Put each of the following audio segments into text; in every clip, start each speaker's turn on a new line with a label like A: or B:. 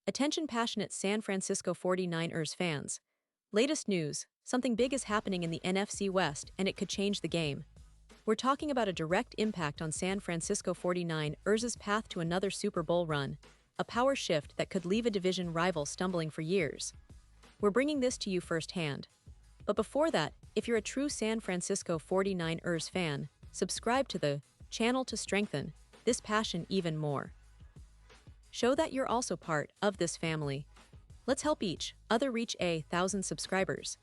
A: Attention passionate San Francisco 49ers fans. Latest news, something big is happening in the NFC West and it could change the game. We're talking about a direct impact on San Francisco 49ers' path to another Super Bowl run, a power shift that could leave a division rival stumbling for years. We're bringing this to you firsthand. But before that, if you're a true San Francisco 49ers fan, subscribe to the channel to strengthen this passion even more. Show that you're also part of this family. Let's help each other reach 1,000 subscribers.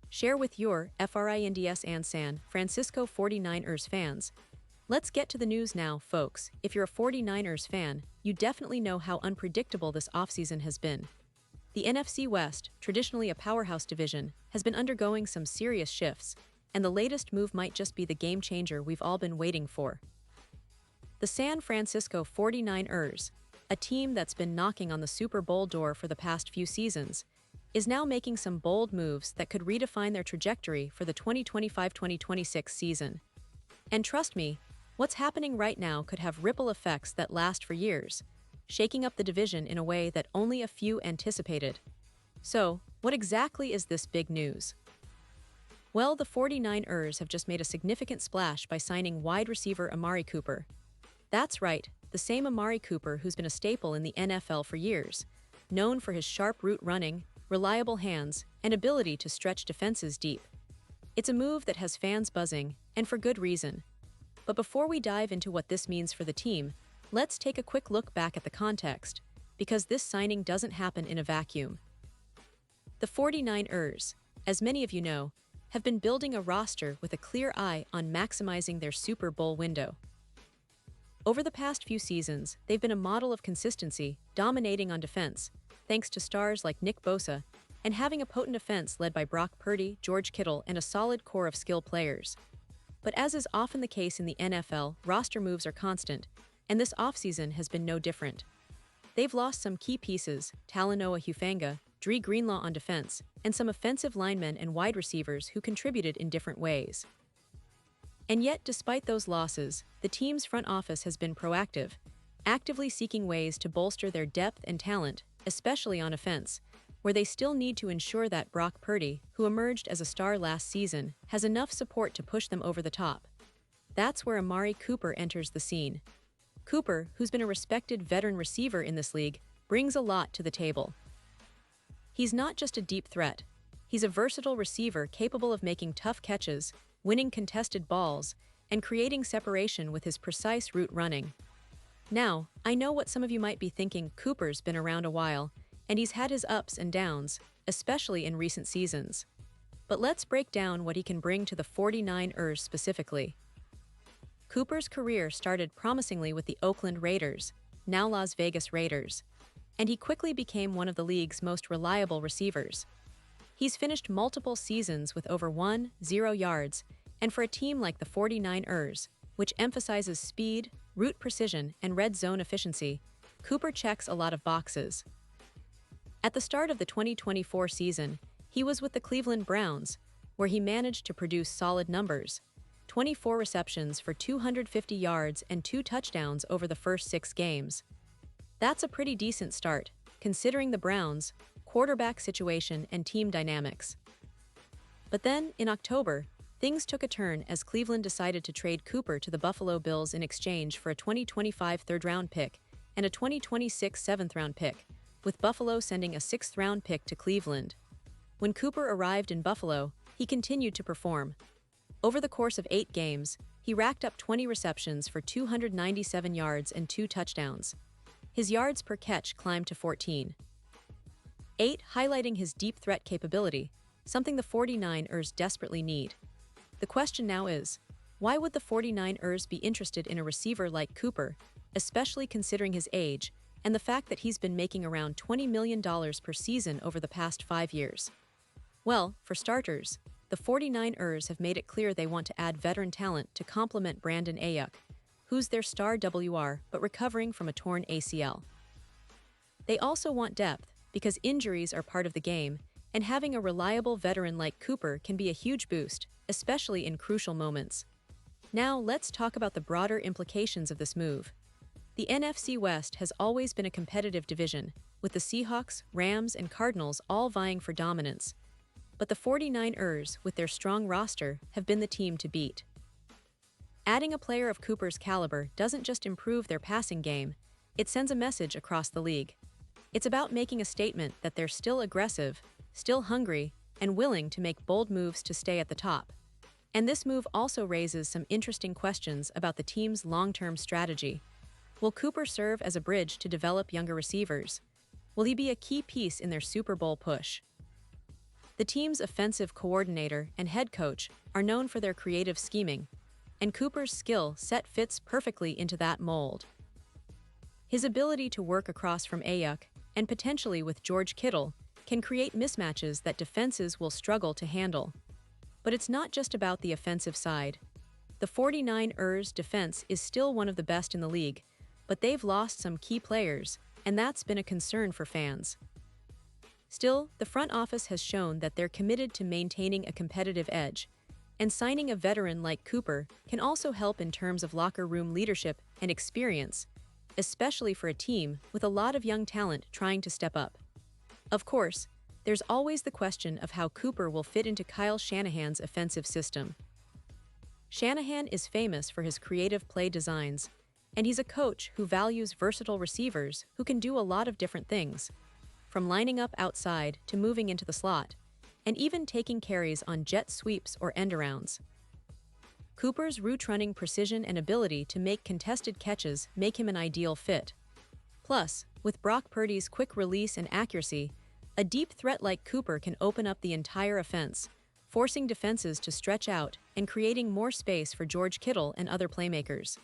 A: Share with your friends and San Francisco 49ers fans. Let's get to the news now, folks. If you're a 49ers fan, you definitely know how unpredictable this offseason has been. The NFC West, traditionally a powerhouse division, has been undergoing some serious shifts, and the latest move might just be the game changer we've all been waiting for. The San Francisco 49ers, a team that's been knocking on the Super Bowl door for the past few seasons, is now making some bold moves that could redefine their trajectory for the 2025-2026 season. And trust me, what's happening right now could have ripple effects that last for years, shaking up the division in a way that only a few anticipated. So, what exactly is this big news? Well, the 49ers have just made a significant splash by signing wide receiver Amari Cooper. That's right, the same Amari Cooper who's been a staple in the NFL for years, known for his sharp route running, reliable hands, and ability to stretch defenses deep. It's a move that has fans buzzing, and for good reason. But before we dive into what this means for the team, let's take a quick look back at the context, because this signing doesn't happen in a vacuum. The 49ers, as many of you know, have been building a roster with a clear eye on maximizing their Super Bowl window. Over the past few seasons, they've been a model of consistency, dominating on defense, thanks to stars like Nick Bosa, and having a potent offense led by Brock Purdy, George Kittle, and a solid core of skilled players. But as is often the case in the NFL, roster moves are constant, and this offseason has been no different. They've lost some key pieces, Talanoa Hufanga, Dre Greenlaw on defense, and some offensive linemen and wide receivers who contributed in different ways. And yet, despite those losses, the team's front office has been proactive, actively seeking ways to bolster their depth and talent, especially on offense, where they still need to ensure that Brock Purdy, who emerged as a star last season, has enough support to push them over the top. That's where Amari Cooper enters the scene. Cooper, who's been a respected veteran receiver in this league, brings a lot to the table. He's not just a deep threat. He's a versatile receiver capable of making tough catches, winning contested balls, and creating separation with his precise route running. Now, I know what some of you might be thinking. Cooper's been around a while, and he's had his ups and downs, especially in recent seasons. But let's break down what he can bring to the 49ers specifically. Cooper's career started promisingly with the Oakland Raiders, now Las Vegas Raiders, and he quickly became one of the league's most reliable receivers. He's finished multiple seasons with over 1,000 yards, and for a team like the 49ers, which emphasizes speed, route precision, and red zone efficiency, Cooper checks a lot of boxes. At the start of the 2024 season, he was with the Cleveland Browns, where he managed to produce solid numbers: 24 receptions for 250 yards and 2 touchdowns over the first 6 games. That's a pretty decent start, considering the Browns' quarterback situation and team dynamics. But then, in October, things took a turn as Cleveland decided to trade Cooper to the Buffalo Bills in exchange for a 2025 third-round pick and a 2026 seventh-round pick, with Buffalo sending a 6th-round pick to Cleveland. When Cooper arrived in Buffalo, he continued to perform. Over the course of 8 games, he racked up 20 receptions for 297 yards and 2 touchdowns. His yards per catch climbed to 14. 8, highlighting his deep threat capability, something the 49ers desperately need. The question now is, why would the 49ers be interested in a receiver like Cooper, especially considering his age and the fact that he's been making around $20 million per season over the past 5 years? Well, for starters, the 49ers have made it clear they want to add veteran talent to complement Brandon Ayuk, who's their star WR but recovering from a torn ACL. They also want depth, because injuries are part of the game, and having a reliable veteran like Cooper can be a huge boost, especially in crucial moments. Now let's talk about the broader implications of this move. The NFC West has always been a competitive division, with the Seahawks, Rams, and Cardinals all vying for dominance. But the 49ers, with their strong roster, have been the team to beat. Adding a player of Cooper's caliber doesn't just improve their passing game, it sends a message across the league. It's about making a statement that they're still aggressive, still hungry, and willing to make bold moves to stay at the top. And this move also raises some interesting questions about the team's long-term strategy. Will Cooper serve as a bridge to develop younger receivers? Will he be a key piece in their Super Bowl push? The team's offensive coordinator and head coach are known for their creative scheming, and Cooper's skill set fits perfectly into that mold. His ability to work across from Ayuk, and potentially with George Kittle, can create mismatches that defenses will struggle to handle. But it's not just about the offensive side. The 49ers defense is still one of the best in the league, but they've lost some key players, and that's been a concern for fans. Still, the front office has shown that they're committed to maintaining a competitive edge, and signing a veteran like Cooper can also help in terms of locker room leadership and experience, especially for a team with a lot of young talent trying to step up. Of course, there's always the question of how Cooper will fit into Kyle Shanahan's offensive system. Shanahan is famous for his creative play designs, and he's a coach who values versatile receivers who can do a lot of different things, from lining up outside to moving into the slot, and even taking carries on jet sweeps or end-arounds. Cooper's route-running precision and ability to make contested catches make him an ideal fit. Plus, with Brock Purdy's quick release and accuracy, a deep threat like Cooper can open up the entire offense, forcing defenses to stretch out and creating more space for George Kittle and other playmakers.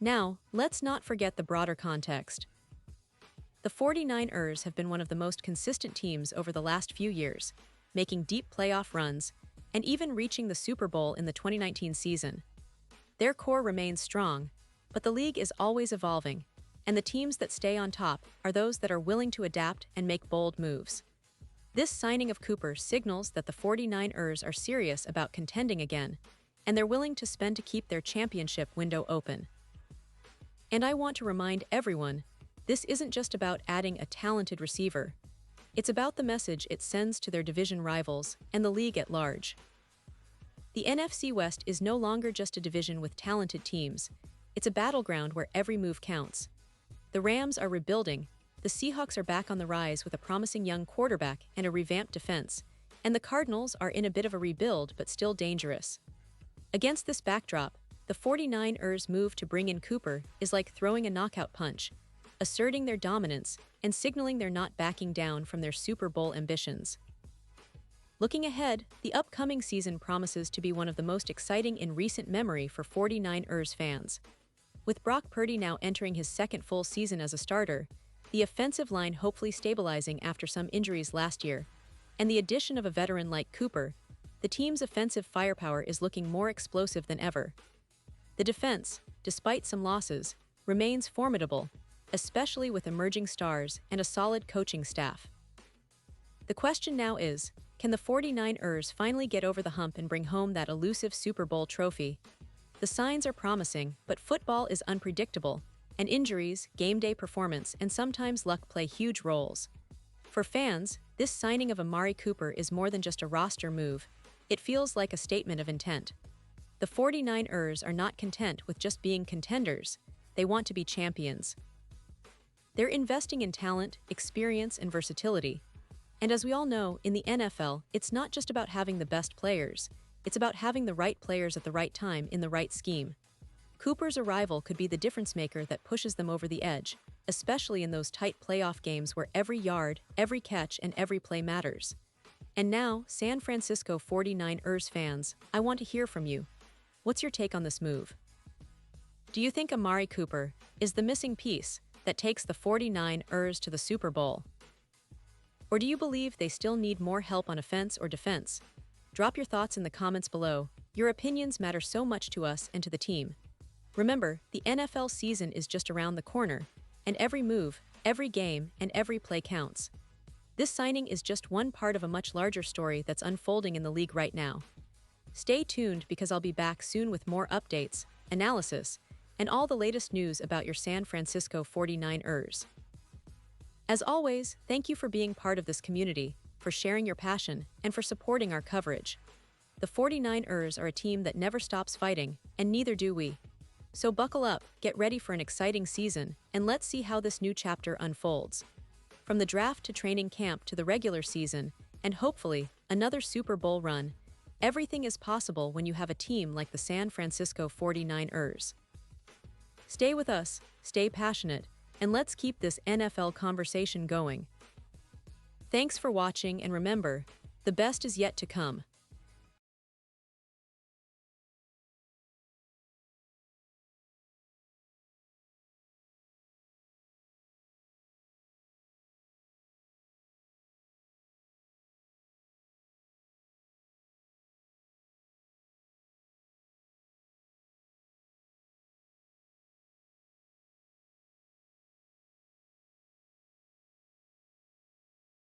A: Now, let's not forget the broader context. The 49ers have been one of the most consistent teams over the last few years, making deep playoff runs and even reaching the Super Bowl in the 2019 season. Their core remains strong, but the league is always evolving, and the teams that stay on top are those that are willing to adapt and make bold moves. This signing of Cooper signals that the 49ers are serious about contending again, and they're willing to spend to keep their championship window open. And I want to remind everyone, this isn't just about adding a talented receiver. It's about the message it sends to their division rivals and the league at large. The NFC West is no longer just a division with talented teams. It's a battleground where every move counts. The Rams are rebuilding, the Seahawks are back on the rise with a promising young quarterback and a revamped defense, and the Cardinals are in a bit of a rebuild but still dangerous. Against this backdrop, the 49ers' move to bring in Cooper is like throwing a knockout punch, asserting their dominance and signaling they're not backing down from their Super Bowl ambitions. Looking ahead, the upcoming season promises to be one of the most exciting in recent memory for 49ers fans. With Brock Purdy now entering his second full season as a starter, the offensive line hopefully stabilizing after some injuries last year, and the addition of a veteran like Cooper, the team's offensive firepower is looking more explosive than ever. The defense, despite some losses, remains formidable, especially with emerging stars and a solid coaching staff. The question now is, can the 49ers finally get over the hump and bring home that elusive Super Bowl trophy? The signs are promising, but football is unpredictable, and injuries, game day performance, and sometimes luck play huge roles. For fans, this signing of Amari Cooper is more than just a roster move. It feels like a statement of intent. The 49ers are not content with just being contenders. They want to be champions. They're investing in talent, experience, and versatility. And as we all know, in the NFL, it's not just about having the best players. It's about having the right players at the right time in the right scheme. Cooper's arrival could be the difference maker that pushes them over the edge, especially in those tight playoff games where every yard, every catch, and every play matters. And now, San Francisco 49ers fans, I want to hear from you. What's your take on this move? Do you think Amari Cooper is the missing piece that takes the 49ers to the Super Bowl? Or do you believe they still need more help on offense or defense? Drop your thoughts in the comments below. Your opinions matter so much to us and to the team. Remember, the NFL season is just around the corner, and every move, every game, and every play counts. This signing is just one part of a much larger story that's unfolding in the league right now. Stay tuned because I'll be back soon with more updates, analysis, and all the latest news about your San Francisco 49ers. As always, thank you for being part of this community, for sharing your passion, and for supporting our coverage. The 49ers are a team that never stops fighting, and neither do we. So buckle up, get ready for an exciting season, and let's see how this new chapter unfolds. From the draft to training camp to the regular season, and hopefully, another Super Bowl run, everything is possible when you have a team like the San Francisco 49ers. Stay with us, stay passionate, and let's keep this NFL conversation going. Thanks for watching, and remember, the best is yet to come.